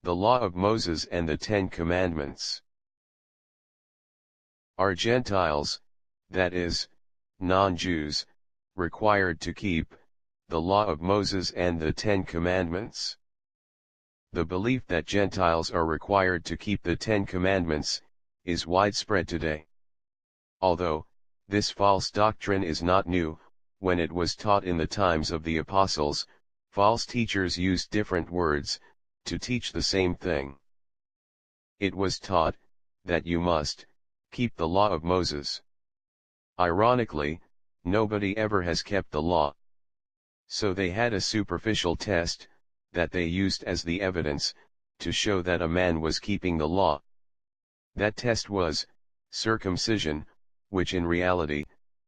The Law of Moses and the Ten Commandments. Are Gentiles, that is, non-Jews, required to keep the Law of Moses and the Ten Commandments? The belief that Gentiles are required to keep the Ten Commandments is widespread today. Although this false doctrine is not new, when it was taught in the times of the apostles, false teachers used different words to teach the same thing. It was taught that you must keep the law of Moses. Ironically, nobody ever has kept the law. So they had a superficial test that they used as the evidence to show that a man was keeping the law. That test was circumcision, which in reality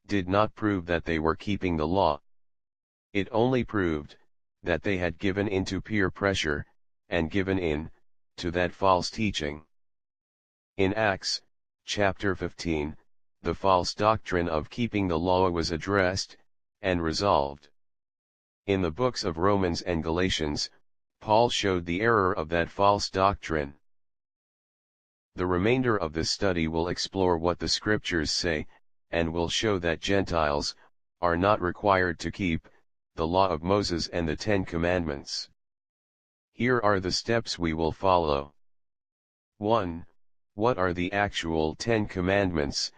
did not prove that they were keeping the law. It only proved that they had given into peer pressure and given in to that false teaching. In Acts chapter 15, the false doctrine of keeping the law was addressed and resolved. In the books of Romans and Galatians, Paul showed the error of that false doctrine. The remainder of this study will explore what the scriptures say, and will show that Gentiles are not required to keep the law of Moses and the Ten Commandments. Here are the steps we will follow. 1. What are the actual Ten Commandments,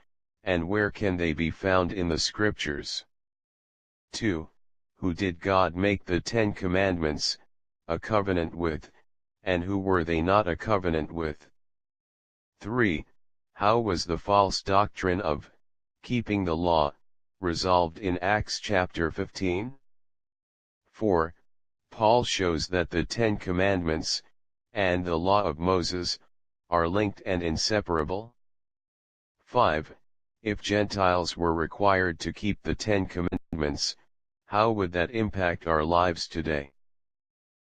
and where can they be found in the scriptures? 2. Who did God make the Ten Commandments a covenant with, and who were they not a covenant with? 3. How was the false doctrine of keeping the law resolved in Acts chapter 15? 4. Paul shows that the Ten Commandments and the law of Moses are linked and inseparable. 5. If Gentiles were required to keep the Ten Commandments, how would that impact our lives today?